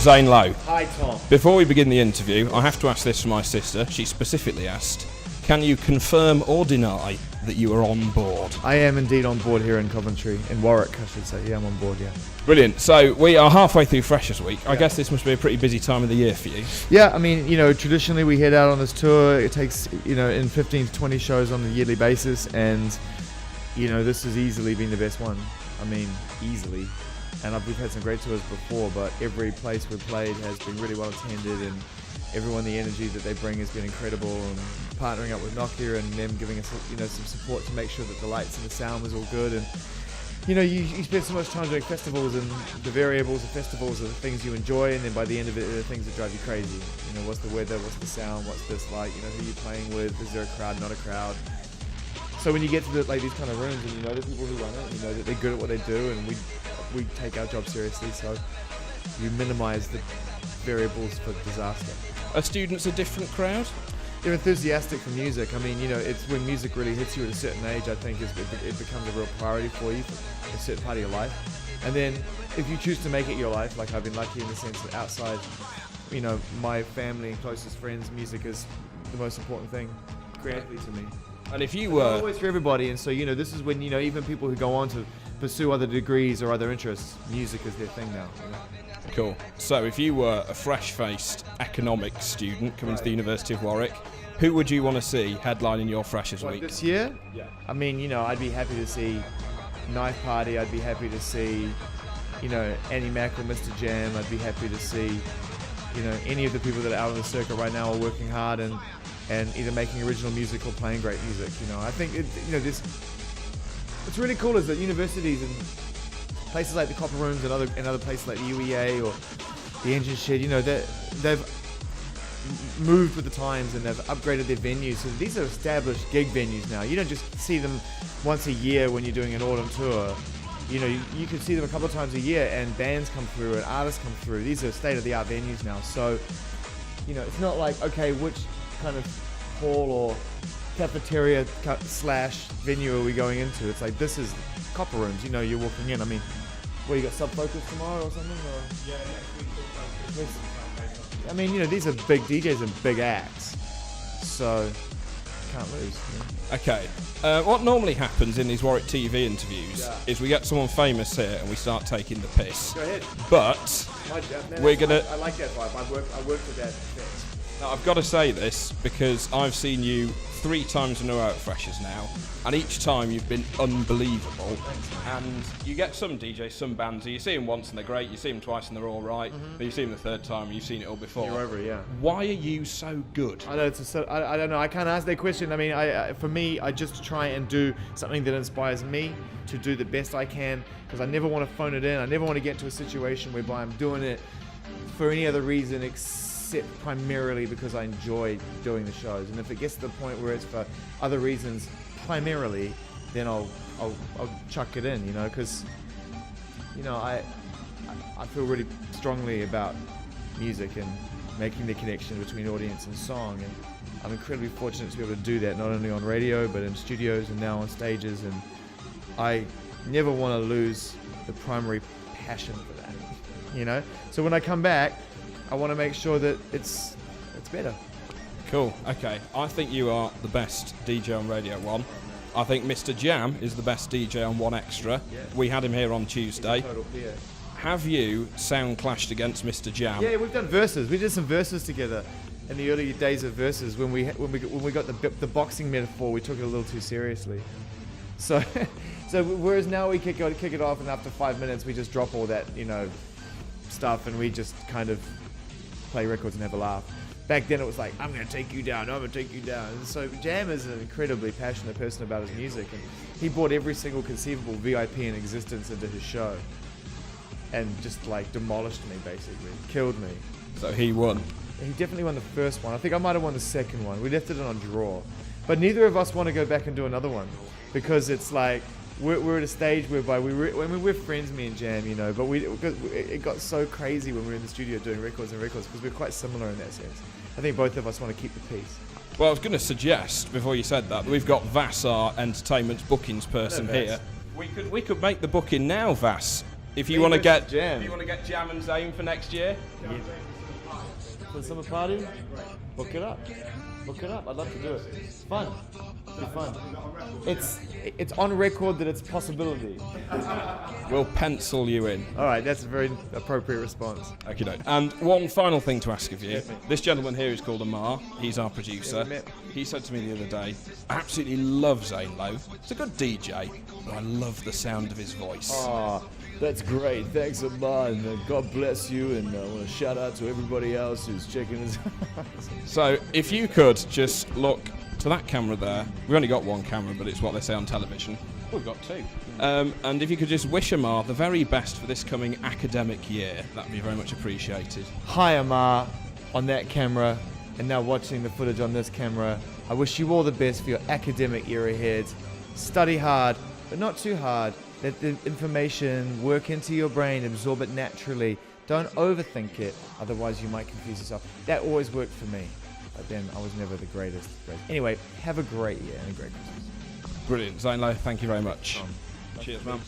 Zane Lowe. Hi, Tom. Before we begin the interview, I have to ask this for my sister. She specifically asked, can you confirm or deny that you are on board? I am indeed on board here in Coventry, in Warwick, I should say. Yeah, I'm on board, yeah. Brilliant. So we are halfway through Freshers Week. I guess this must be a pretty busy time of the year for you. Yeah, I mean, you know, traditionally we head out on this tour. It takes, you know, in 15 to 20 shows on a yearly basis, and, you know, this has easily been the best one. I mean, easily. And we've had some great tours before, but every place we've played has been really well attended, and everyone, the energy that they bring has been incredible, and partnering up with Nokia and them giving us, you know, some support to make sure that the lights and the sound was all good. And you know, you spend so much time doing festivals, and the variables of festivals are the things you enjoy, and then by the end of it, they're the things that drive you crazy. You know, what's the weather, what's the sound, what's this like, you know, who you're playing with, is there a crowd, not a crowd. So when you get to these kind of rooms and you know the people who run it, you know that they're good at what they do, and we take our job seriously, so you minimize the variables for disaster. Are students a different crowd? They're enthusiastic for music. I mean, you know, it's when music really hits you at a certain age, I think it becomes a real priority for you for a certain part of your life. And then if you choose to make it your life, like I've been lucky in the sense that outside, you know, my family and closest friends, music is the most important thing creatively to me. And if you It's were... not always for everybody, and so, you know, this is when, you know, even people who go on to pursue other degrees or other interests, music is their thing now, you know? Cool. So if you were a fresh-faced economics student coming to the University of Warwick, who would you want to see headlining your Freshers Week? This year? Yeah. I mean, you know, I'd be happy to see Knife Party, I'd be happy to see, you know, Annie Mac or Mr. Jam, I'd be happy to see, you know, any of the people that are out on the circuit right now are working hard and either making original music or playing great music, you know. I think, you know, what's really cool is that universities and places like the Copper Rooms and other places like the UEA or the Engine Shed, you know, they've moved with the times and they've upgraded their venues. So these are established gig venues now. You don't just see them once a year when you're doing an autumn tour. You know, you can see them a couple of times a year, and bands come through and artists come through. These are state-of-the-art venues now. So, you know, it's not like, okay, which kind of hall or cafeteria slash venue are we going into? It's like, this is Copper Rooms. You know, you're walking in. I mean, you got Sub Focus tomorrow or something? Or? Yeah, next week. I mean, you know, these are big DJs and big acts, so can't lose. You know? Okay. What normally happens in these Warwick TV interviews is we get someone famous here and we start taking the piss. Go ahead. But we're gonna. I like that vibe. I worked with that. Now, I've got to say this because I've seen you 3 times in a row at Freshers now, and each time you've been unbelievable. And you get some DJs, some bands, you see them once and they're great, you see them twice and they're all right, but you see them the 3rd time and you've seen it all before. You're over it, yeah. Why are you so good? I know I don't know. I can't answer that question. I mean, for me, I just try and do something that inspires me to do the best I can, because I never want to phone it in. I never want to get to a situation whereby I'm doing it for any other reason except primarily because I enjoy doing the shows. And if it gets to the point where it's for other reasons primarily, then I'll chuck it in, you know, because, you know, I feel really strongly about music and making the connection between audience and song, and I'm incredibly fortunate to be able to do that, not only on radio but in studios and now on stages, and I never want to lose the primary passion for that, you know. So when I come back, I want to make sure that it's better. Cool. Okay. I think you are the best DJ on Radio 1. I think Mr. Jam is the best DJ on 1Extra. Yeah. We had him here on Tuesday. Total peer. Have you sound clashed against Mr. Jam? Yeah, we've done verses. We did some verses together in the early days of verses when we got the boxing metaphor. We took it a little too seriously. So whereas now we kick it off, and after 5 minutes we just drop all that, you know, stuff, and we just kind of play records and have a laugh. Back then it was like, I'm going to take you down, I'm going to take you down. And so Jam is an incredibly passionate person about his music, and he brought every single conceivable VIP in existence into his show and just like demolished me, basically. Killed me. So he won. He definitely won the first one. I think I might have won the second one. We left it on draw. But neither of us want to go back and do another one, because it's like, we're at a stage whereby we're friends, me and Jam, you know, but it got so crazy when we were in the studio doing records because we're quite similar in that sense. I think both of us want to keep the peace. Well, I was going to suggest, before you said that we've got Vass, our entertainment bookings person, Hello, here. We could make the booking now, Vass. if you want to get Jam. if you want to get Jam and Zane for next year, For the summer party, book it up. Book it up. I'd love to do it. It's fun. It'll be fun. It's on record that it's a possibility. we'll pencil you in. All right, that's a very appropriate response. Okay. And one final thing to ask of you. This gentleman here is called Amar. He's our producer. Yeah, we met. He said to me the other day, I absolutely love Zane Lowe. He's a good DJ, but I love the sound of his voice. Oh, that's great. Thanks a lot. And God bless you. And I want to shout out to everybody else who's checking us out. So if you could just look to that camera there. We've only got one camera, but it's what they say on television. We've got two. And if you could just wish Amar the very best for this coming academic year, that'd be very much appreciated. Hi, Amar, on that camera, and now watching the footage on this camera. I wish you all the best for your academic year ahead. Study hard, but not too hard. Let the information work into your brain, absorb it naturally. Don't overthink it, otherwise you might confuse yourself. That always worked for me, but then I was never the greatest. Anyway, have a great year and a great Christmas. Brilliant. Zane Lowe, thank you very much. Cheers, man.